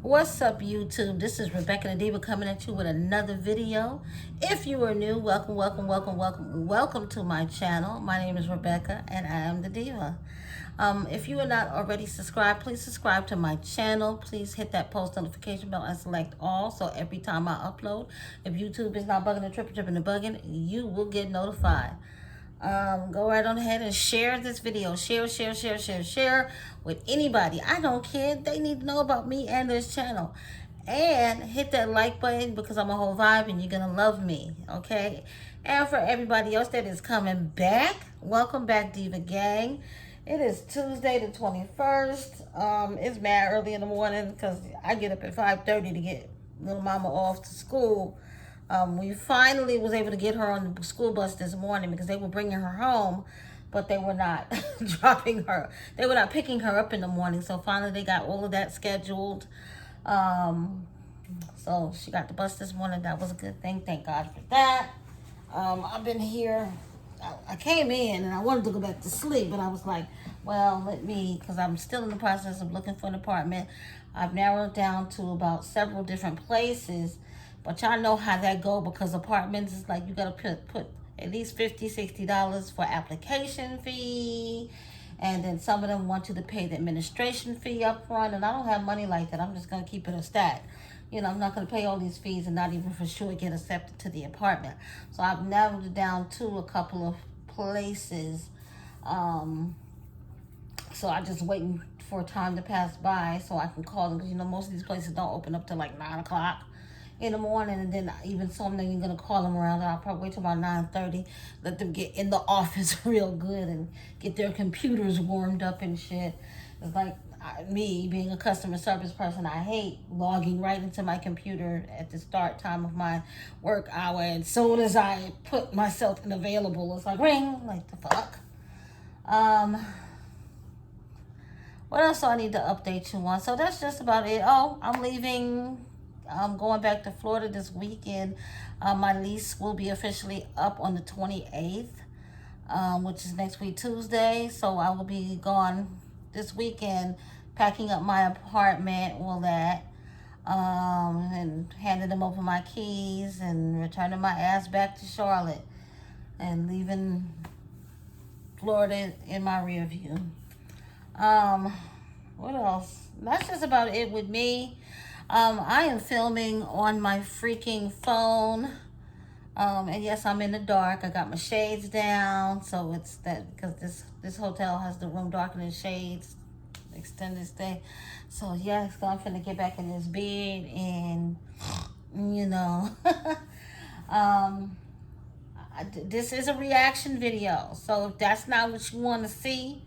What's up, YouTube? This is Rebecca the Diva coming at you with another video. If you are new, welcome to my channel. My name is Rebecca and I am the Diva. If you are not already subscribed, please subscribe to my channel. Please hit that post notification bell and select all, so every time I upload, if YouTube is not bugging and tripping and bugging, you will get notified. Go right on ahead and share this video. Share with anybody. I don't care. They need to know about me and this channel. And hit that like button because I'm a whole vibe and you're going to love me. Okay? And for everybody else that is coming back, welcome back, Diva Gang. It is Tuesday the 21st. It's mad early in the morning because I get up at 5:30 to get little mama off to school. We finally was able to get her on the school bus this morning because they were bringing her home, but they were not dropping her. They were not picking her up in the morning. So finally they got all of that scheduled. So she got the bus this morning. That was a good thing. Thank God for that. I've been here. I came in and I wanted to go back to sleep, but I was like, well, because I'm still in the process of looking for an apartment. I've narrowed down to about several different places. But y'all know how that go, because apartments is like you got to put at least $50-$60 for application fee. And then some of them want you to pay the administration fee up front. And I don't have money like that. I'm just going to keep it a stat. You know, I'm not going to pay all these fees and not even for sure get accepted to the apartment. So I've narrowed it down to a couple of places. So I'm just waiting for time to pass by so I can call them. Because, you know, most of these places don't open up till like 9 o'clock in the morning, and then even so I'm not even gonna call them around. I'll probably wait till about 9:30, let them get in the office real good and get their computers warmed up and shit. It's like me being a customer service person, I hate logging right into my computer at the start time of my work hour. And as soon as I put myself in available, it's like ring, like the fuck. What else do I need to update you on? So that's just about it. Oh, I'm leaving. I'm going back to Florida this weekend. My lease will be officially up on the 28th, which is next week Tuesday. So I will be gone this weekend, packing up my apartment, all that, and handing them over my keys and returning my ass back to Charlotte and leaving Florida in my rear view. What else? That's just about it with me. I am filming on my freaking phone. And yes, I'm in the dark. I got my shades down. So it's that, because this hotel has the room darkened and shades, extended stay. So yes, I'm finna get back in this bed and, you know, this is a reaction video. So if that's not what you want to see,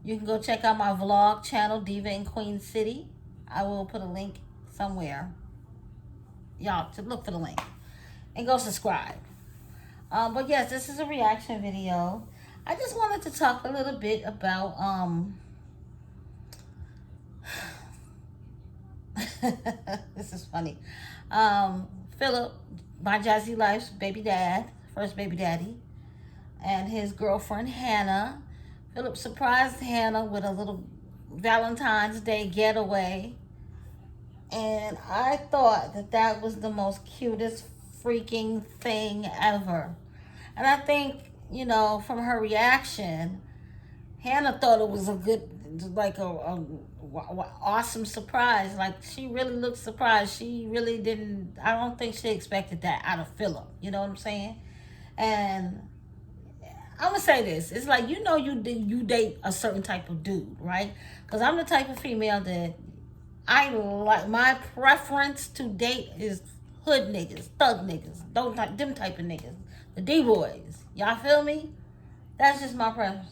you can go check out my vlog channel, Diva in Queen City. I will put a link somewhere. Y'all to look for the link and go subscribe. But yes, this is a reaction video. I just wanted to talk a little bit about this is funny. Phillip, my Jazzy Life's baby dad, first baby daddy, and his girlfriend Hannah. Phillip surprised Hannah with a little Valentine's Day getaway. And I thought that was the most cutest freaking thing ever. And I think, you know, from her reaction, Hannah thought it was a good, like a awesome surprise. Like, she really looked surprised. She really didn't, I don't think she expected that out of Phillip. You know what I'm saying? And I'm gonna say this. It's like, you know, you date a certain type of dude, right? Because I'm the type of female that I like, my preference to date is hood niggas, thug niggas, them type of niggas, the D-boys. Y'all feel me? That's just my preference.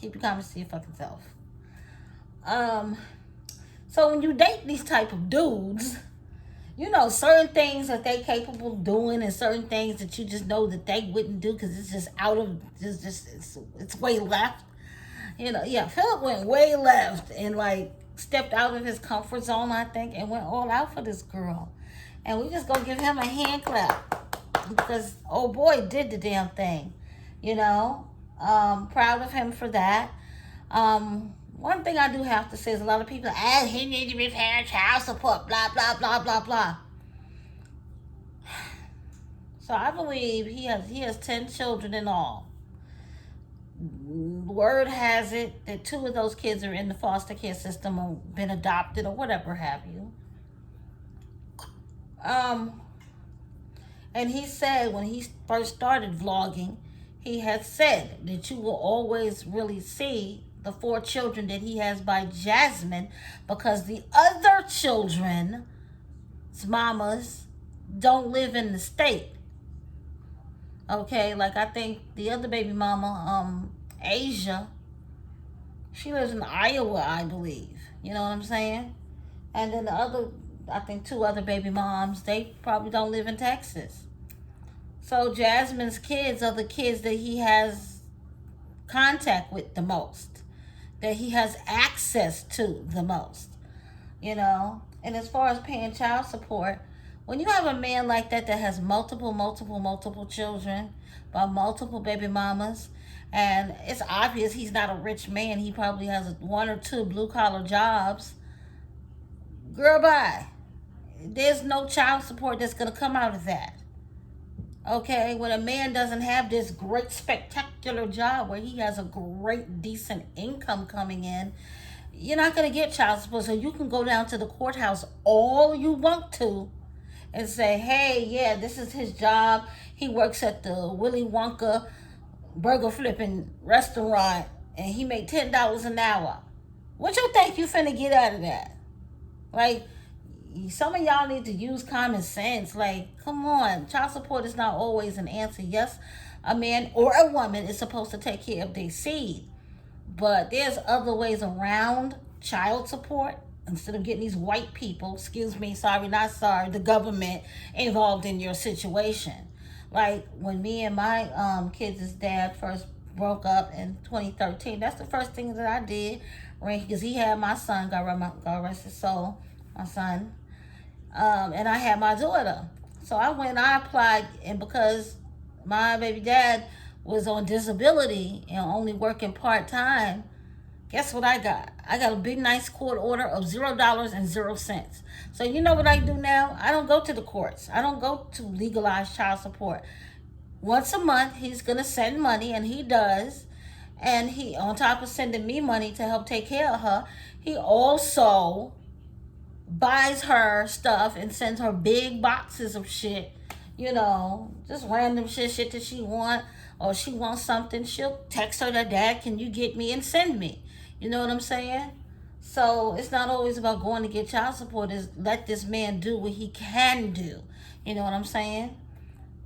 Keep your comments to your fucking self. So when you date these type of dudes, you know, certain things that they capable of doing, and certain things that you just know that they wouldn't do because it's just out of it's way left. You know, yeah, Phillip went way left and like stepped out of his comfort zone, I think, and went all out for this girl. And we just gonna give him a hand clap because oh boy did the damn thing. You know, proud of him for that. One thing I do have to say is a lot of people, he needs to be paying child support, blah blah blah blah blah. So I believe he has 10 children in all. Word has it that 2 of those kids are in the foster care system or been adopted or whatever have you. Um, and he said when he first started vlogging, he had said that you will always really see the 4 children that he has by Jasmine because the other children's mamas don't live in the state. Okay, like I think the other baby mama, Asia, she lives in Iowa, I believe. You know what I'm saying? And then the other, I think 2 other baby moms, they probably don't live in Texas. So Jasmine's kids are the kids that he has contact with the most, that he has access to the most, you know. And as far as paying child support, when you have a man like that that has multiple children by multiple baby mamas, and it's obvious he's not a rich man, he probably has 1 or 2 blue collar jobs. Girl, bye. There's no child support that's gonna come out of that. Okay, when a man doesn't have this great spectacular job where he has a great decent income coming in, you're not going to get child support. So you can go down to the courthouse all you want to and say, hey, yeah, this is his job. He works at the Willy Wonka burger flipping restaurant and he made $10 an hour. What you think you finna get out of that? Like, some of y'all need to use common sense. Like, come on. Child support is not always an answer. Yes, a man or a woman is supposed to take care of their seed. But there's other ways around child support instead of getting these white people, excuse me, sorry, not sorry, the government involved in your situation. Like when me and my kids' dad first broke up in 2013, that's the first thing that I did, right? Because he had my son, God rest his soul, my son, and I had my daughter. So I applied, and because my baby dad was on disability and only working part-time, guess what I got? I got a big nice court order of $0.00. So you know what I do now? I don't go to the courts. I don't go to legalize child support. Once a month, he's going to send money, and he does. And he, on top of sending me money to help take care of her, he also buys her stuff and sends her big boxes of shit, you know, just random shit that she want, or she wants something, she'll text her that, dad, can you get me and send me, you know what I'm saying? So it's not always about going to get child support. Is let this man do what he can do, you know what I'm saying?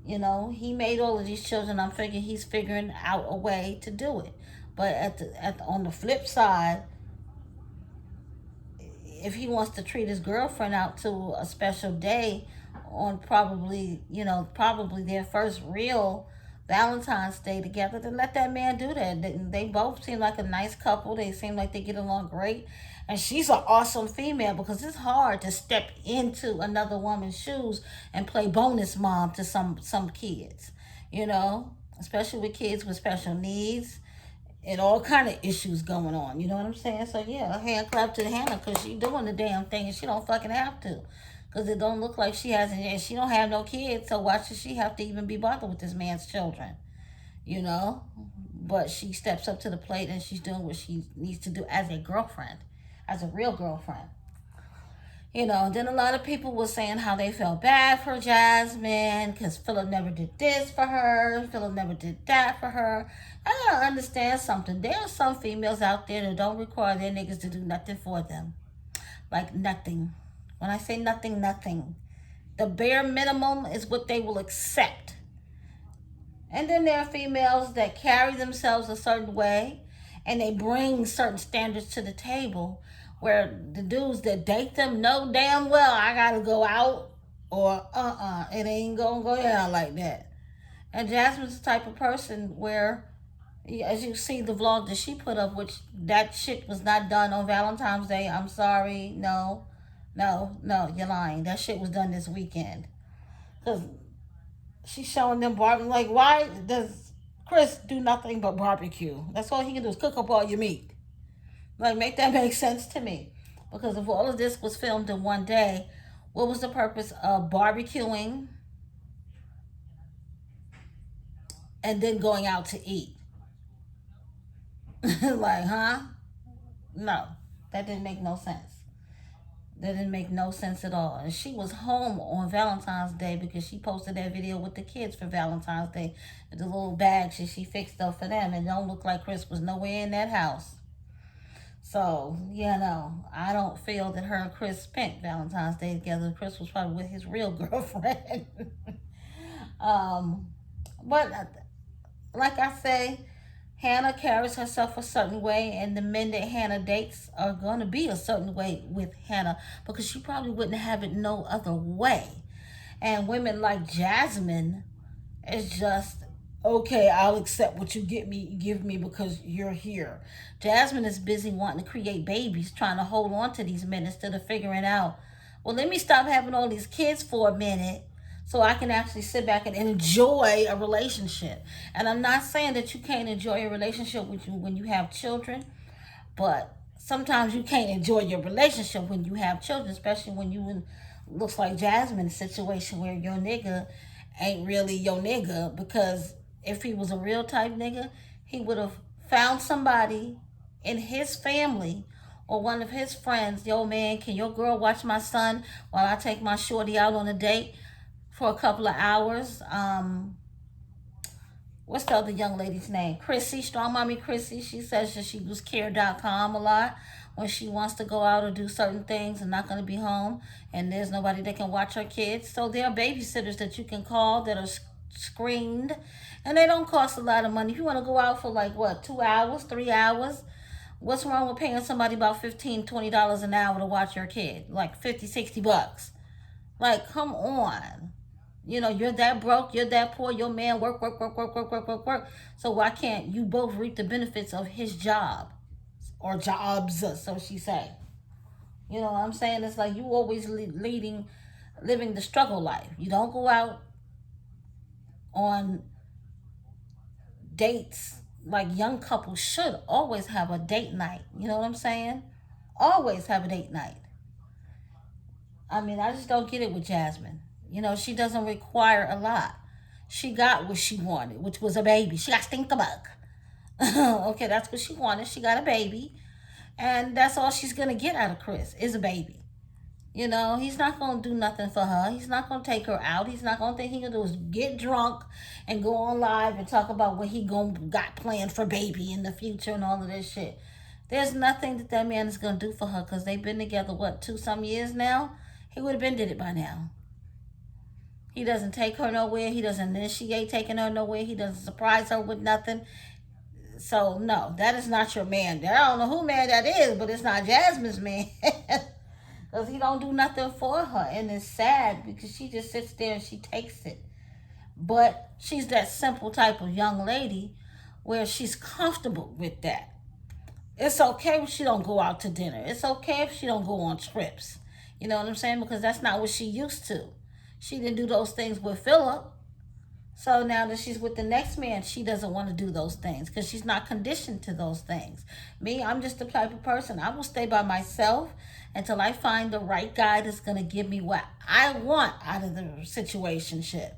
You know, he made all of these children. I'm figuring he's figuring out a way to do it. But on the flip side, if he wants to treat his girlfriend out to a special day on probably their first real Valentine's Day together, then let that man do that. They both seem like a nice couple. They seem like they get along great. And she's an awesome female because it's hard to step into another woman's shoes and play bonus mom to some kids, you know, especially with kids with special needs and all kind of issues going on. You know what I'm saying? So yeah, a hand clap to Hannah because she doing the damn thing and she don't fucking have to. Because it don't look like she has, and she don't have no kids, so why should she have to even be bothered with this man's children? You know? But she steps up to the plate and she's doing what she needs to do as a girlfriend, as a real girlfriend. You know, then a lot of people were saying how they felt bad for Jasmine because Phillip never did this for her, Phillip never did that for her. I gotta understand something. There are some females out there that don't require their niggas to do nothing for them. Like nothing. When I say nothing, nothing. The bare minimum is what they will accept. And then there are females that carry themselves a certain way and they bring certain standards to the table where the dudes that date them know damn well I gotta go out or it ain't gonna go down like that. And Jasmine's the type of person where, as you see the vlog that she put up, which that shit was not done on Valentine's Day. I'm sorry, no, no, no, you're lying. That shit was done this weekend. Cause she's showing them barbecue. Like, why does Chris do nothing but barbecue? That's all he can do is cook up all your meat. Like, make that make sense to me. Because if all of this was filmed in one day, what was the purpose of barbecuing and then going out to eat? Like, huh? No, that didn't make no sense. That didn't make no sense at all. And she was home on Valentine's Day because she posted that video with the kids for Valentine's Day. The little bags that she fixed up for them. And it don't look like Chris was nowhere in that house. So, I don't feel that her and Chris spent Valentine's Day together. Chris was probably with his real girlfriend. But like I say, Hannah carries herself a certain way, and the men that Hannah dates are going to be a certain way with Hannah because she probably wouldn't have it no other way. And women like Jasmine is just, okay, I'll accept what you give me because you're here. Jasmine is busy wanting to create babies, trying to hold on to these men instead of figuring out, well, let me stop having all these kids for a minute so I can actually sit back and enjoy a relationship. And I'm not saying that you can't enjoy a relationship when you have children, but sometimes you can't enjoy your relationship when you have children, especially when you in, looks like Jasmine's situation where your nigga ain't really your nigga, because if he was a real type nigga, he would have found somebody in his family or one of his friends. Yo, man, can your girl watch my son while I take my shorty out on a date for a couple of hours? What's the other young lady's name? Chrissy, Strong Mommy Chrissy. She says that she uses care.com a lot when she wants to go out or do certain things and not going to be home, and there's nobody that can watch her kids. So there are babysitters that you can call that are screened, and they don't cost a lot of money. If you want to go out for like, what, 2 hours, 3 hours, what's wrong with paying somebody about $15, $20 an hour to watch your kid? Like 50, $60. Like, come on. You're that broke, you're that poor, your man work, work, work, work, work, work, work, work. So why can't you both reap the benefits of his job? Or jobs, so she say. You know what I'm saying? It's like you always living the struggle life. You don't go out on dates. Like, young couples should always have a date night. You know what I'm saying? Always have a date night. I mean, I just don't get it with Jasmine. She doesn't require a lot. She got what she wanted, which was a baby. She got stink the bug. Okay, that's what she wanted. She got a baby. And that's all she's going to get out of Chris is a baby. He's not going to do nothing for her. He's not going to take her out. He's not going to think he can do is get drunk and go on live and talk about what he got planned for baby in the future and all of this shit. There's nothing that man is going to do for her because they've been together, 2-some years now? He would have been did it by now. He doesn't take her nowhere. He doesn't initiate taking her nowhere. He doesn't surprise her with nothing. So, no, that is not your man. I don't know who man that is, but it's not Jasmine's man. Because he don't do nothing for her. And it's sad because she just sits there and she takes it. But she's that simple type of young lady where she's comfortable with that. It's okay if she don't go out to dinner. It's okay if she don't go on trips. You know what I'm saying? Because that's not what she used to. She didn't do those things with Phillip. So now that she's with the next man, she doesn't want to do those things because she's not conditioned to those things. Me, I'm just the type of person. I will stay by myself until I find the right guy that's going to give me what I want out of the situationship.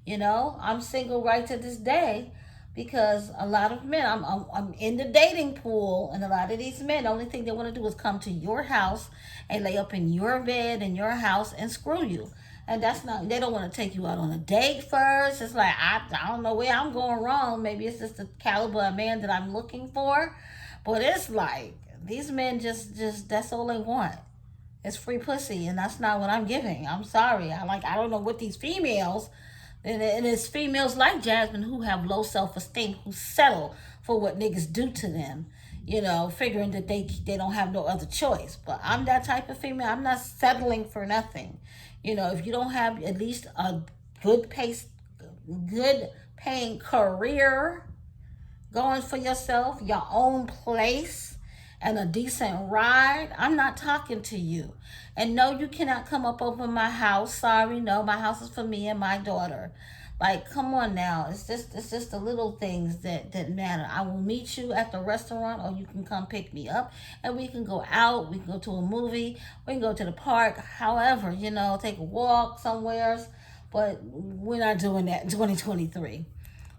I'm single right to this day because a lot of men, I'm in the dating pool, and a lot of these men, the only thing they want to do is come to your house and lay up in your bed in your house and screw you. And that's not, they don't want to take you out on a date first. It's like, I don't know where I'm going wrong. Maybe it's just the caliber of man that I'm looking for. But it's like, these men just that's all they want. It's free pussy, and that's not what I'm giving. I'm sorry. I don't know what these females, and it's females like Jasmine who have low self-esteem, who settle for what niggas do to them. Figuring that they don't have no other choice. But I'm that type of female. I'm not settling for nothing. You know, if you don't have at least a good pace, good paying career going for yourself, your own place, and a decent ride, I'm not talking to you. And no, you cannot come up over my house. Sorry, no, my house is for me and my daughter. Like, come on now. It's just the little things that matter. I will meet you at the restaurant, or you can come pick me up and we can go out, we can go to a movie, we can go to the park, however, take a walk somewhere. But we're not doing that in 2023.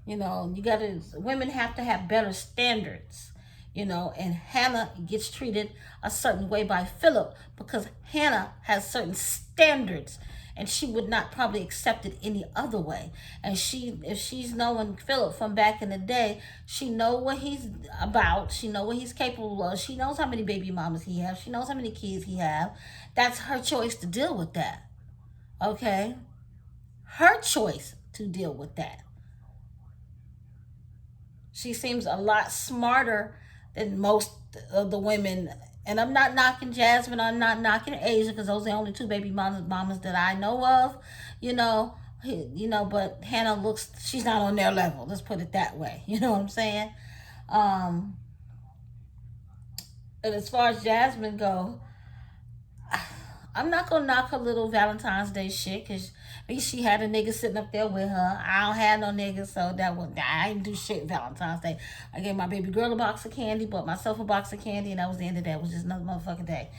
Women have to have better standards, and Hannah gets treated a certain way by Phillip because Hannah has certain standards and she would not probably accept it any other way. And if she's knowing Phillip from back in the day, she know what he's about, she know what he's capable of, she knows how many baby mamas he has, she knows how many kids he have. That's her choice to deal with that. Okay? Her choice to deal with that. She seems a lot smarter than most of the women. And I'm not knocking Jasmine. I'm not knocking Asia because those are the only two baby mamas that I know of. But Hannah she's not on their level. Let's put it that way. You know what I'm saying? And as far as Jasmine go, I'm not gonna knock her little Valentine's Day shit because at least she had a nigga sitting up there with her. I don't have no nigga, so I didn't do shit Valentine's Day. I gave my baby girl a box of candy, bought myself a box of candy, and that was the end of that. It was just another motherfucking day.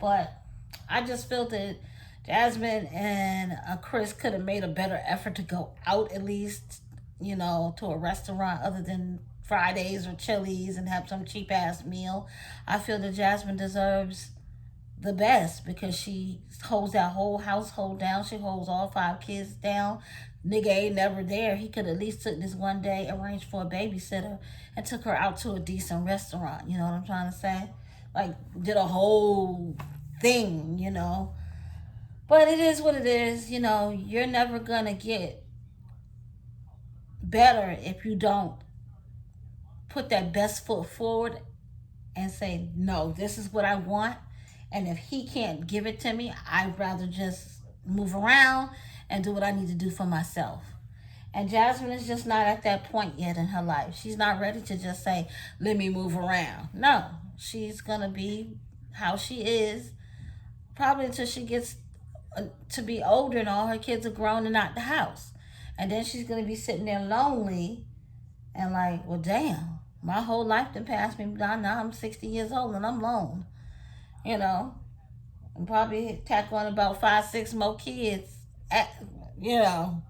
But I just feel that Jasmine and Chris could have made a better effort to go out at least, to a restaurant other than Fridays or Chili's and have some cheap ass meal. I feel that Jasmine deserves the best because she holds that whole household down. She holds all 5 kids down. Nigga ain't never there. He could at least took this one day, arranged for a babysitter, and took her out to a decent restaurant. You know what I'm trying to say? Like, did a whole thing, But it is what it is. You're never gonna get better if you don't put that best foot forward and say, no, this is what I want. And if he can't give it to me, I'd rather just move around and do what I need to do for myself. And Jasmine is just not at that point yet in her life. She's not ready to just say, let me move around. No, she's going to be how she is probably until she gets to be older and all her kids are grown and out the house. And then she's going to be sitting there lonely and like, well, damn, my whole life done passed me by. Now I'm 60 years old and I'm alone. And probably tack on about 5, 6 more kids. You know,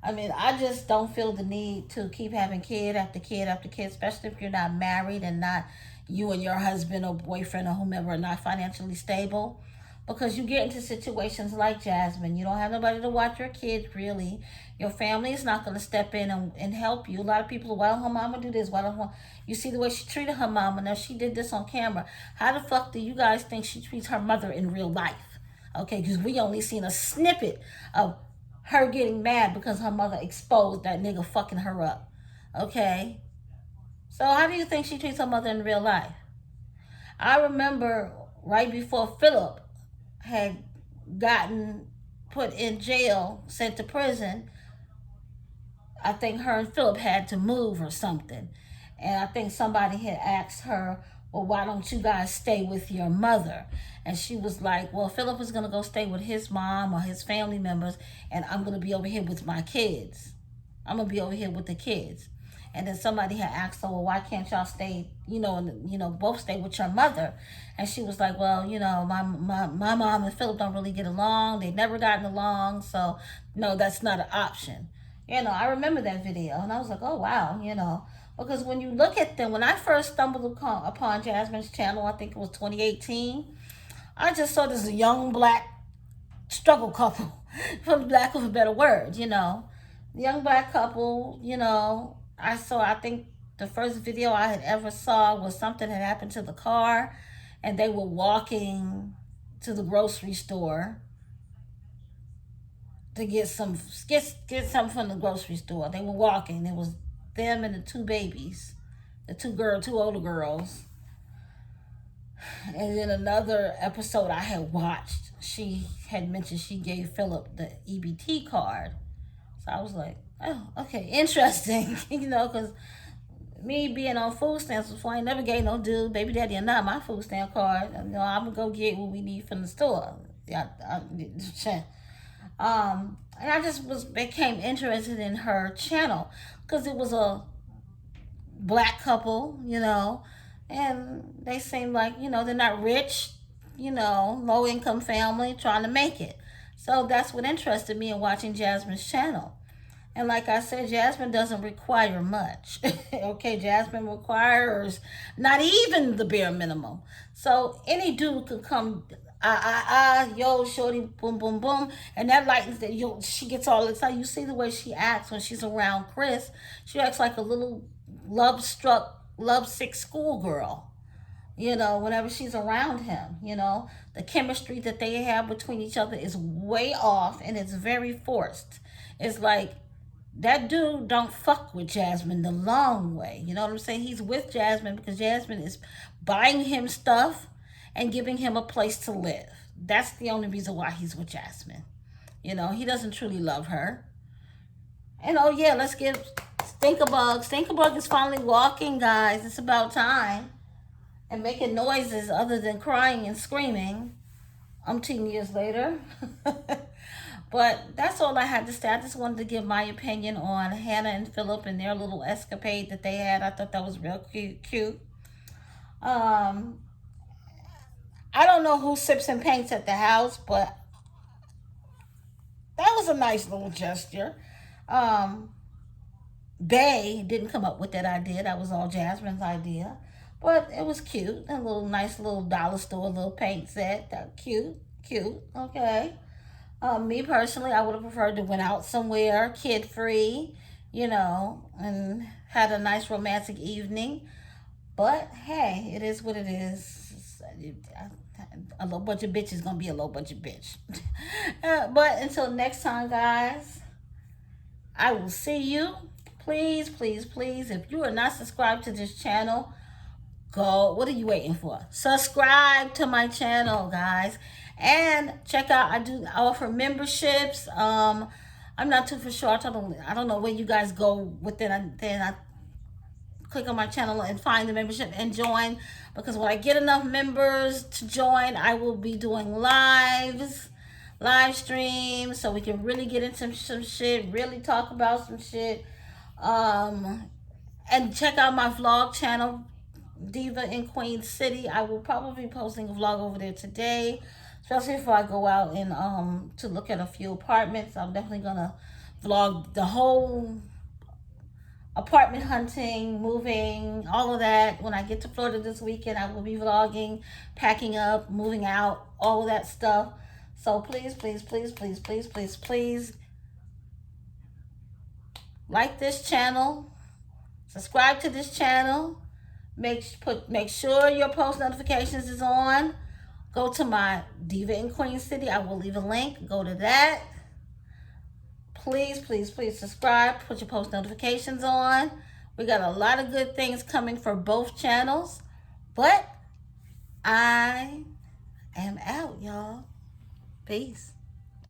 I just don't feel the need to keep having kid after kid after kid, especially if you're not married and not you and your husband or boyfriend or whomever are not financially stable. Because you get into situations like Jasmine, you don't have nobody to watch your kids really. Your family is not going to step in and help you. A lot of people, why don't her mama do this? Why don't you see the way she treated her mama? Now she did this on camera. How the fuck do you guys think she treats her mother in real life? Okay, because we only seen a snippet of her getting mad because her mother exposed that nigga fucking her up. Okay, so how do you think she treats her mother in real life? I remember right before Phillip had gotten put in jail, sent to prison, I think her and Phillip had to move or something. And I think somebody had asked her, well, why don't you guys stay with your mother? And she was like, well, Phillip is going to go stay with his mom or his family members, and I'm going to be over here with my kids. I'm going to be over here with the kids. And then somebody had asked her, well, why can't y'all stay, both stay with your mother? And she was like, well, my mom and Phillip don't really get along. They've never gotten along. So, no, that's not an option. I remember that video. And I was like, oh, wow, Because when you look at them, when I first stumbled upon Jasmine's channel, I think it was 2018, I just saw this young black struggle couple, for lack of a better word, young black couple, I think the first video I had ever saw was something that happened to the car and they were walking to the grocery store to get something from the grocery store. They were walking. It was them and the 2 babies, the 2 older girls. And in another episode I had watched, she had mentioned she gave Phillip the EBT card. So I was like, oh, okay, interesting. Because me being on food stamps before, I ain't never gave no dude, baby daddy, or not my food stamp card. I'm gonna go get what we need from the store. Yeah, and I just became interested in her channel because it was a black couple, and they seem like, they're not rich, low income family trying to make it. So that's what interested me in watching Jasmine's channel. And like I said, Jasmine doesn't require much. Okay, Jasmine requires not even the bare minimum. So any dude could come, yo, shorty, boom, boom, boom, and that lightens that. Yo, she gets all excited. You see the way she acts when she's around Chris. She acts like a little love-struck, love-sick schoolgirl. Whenever she's around him, the chemistry that they have between each other is way off, and it's very forced. It's like that dude don't fuck with Jasmine the long way. You know what I'm saying? He's with Jasmine because Jasmine is buying him stuff and giving him a place to live. That's the only reason why he's with Jasmine. He doesn't truly love her. And oh yeah, let's give Stinkabug. Stinkabug is finally walking, guys. It's about time. And making noises other than crying and screaming. 10 years later. But that's all I had to say. I just wanted to give my opinion on Hannah and Phillip and their little escapade that they had. I thought that was real cute. Um, I don't know who sips and paints at the house, but that was a nice little gesture. Um, Bay didn't come up with that idea. That was all Jasmine's idea. But it was cute. A little nice little dollar store little paint set. That cute. Okay. Me personally, I would have preferred to went out somewhere, kid free, and had a nice romantic evening. But hey, it is what it is. A low budget bitch is gonna be a low budget bitch. But until next time, guys, I will see you. Please, please, please, if you are not subscribed to this channel, go. What are you waiting for? Subscribe to my channel, guys. And check out, I do offer memberships. I'm not too for sure. I don't know where you guys go with it. Then I click on my channel and find the membership and join, because when I get enough members to join, I will be doing live streams, so we can really get into some shit, really talk about some shit. And check out my vlog channel, Diva in Queen City. I will probably be posting a vlog over there today, especially if I go out and to look at a few apartments. I'm definitely gonna vlog the whole apartment hunting, moving, all of that. When I get to Florida this weekend, I will be vlogging, packing up, moving out, all of that stuff. So please, please, please, please, please, please, please like this channel, subscribe to this channel, make sure your post notifications is on. Go to my Diva in Queen City. I will leave a link. Go to that. Please, please, please subscribe. Put your post notifications on. We got a lot of good things coming for both channels. But I am out, y'all. Peace.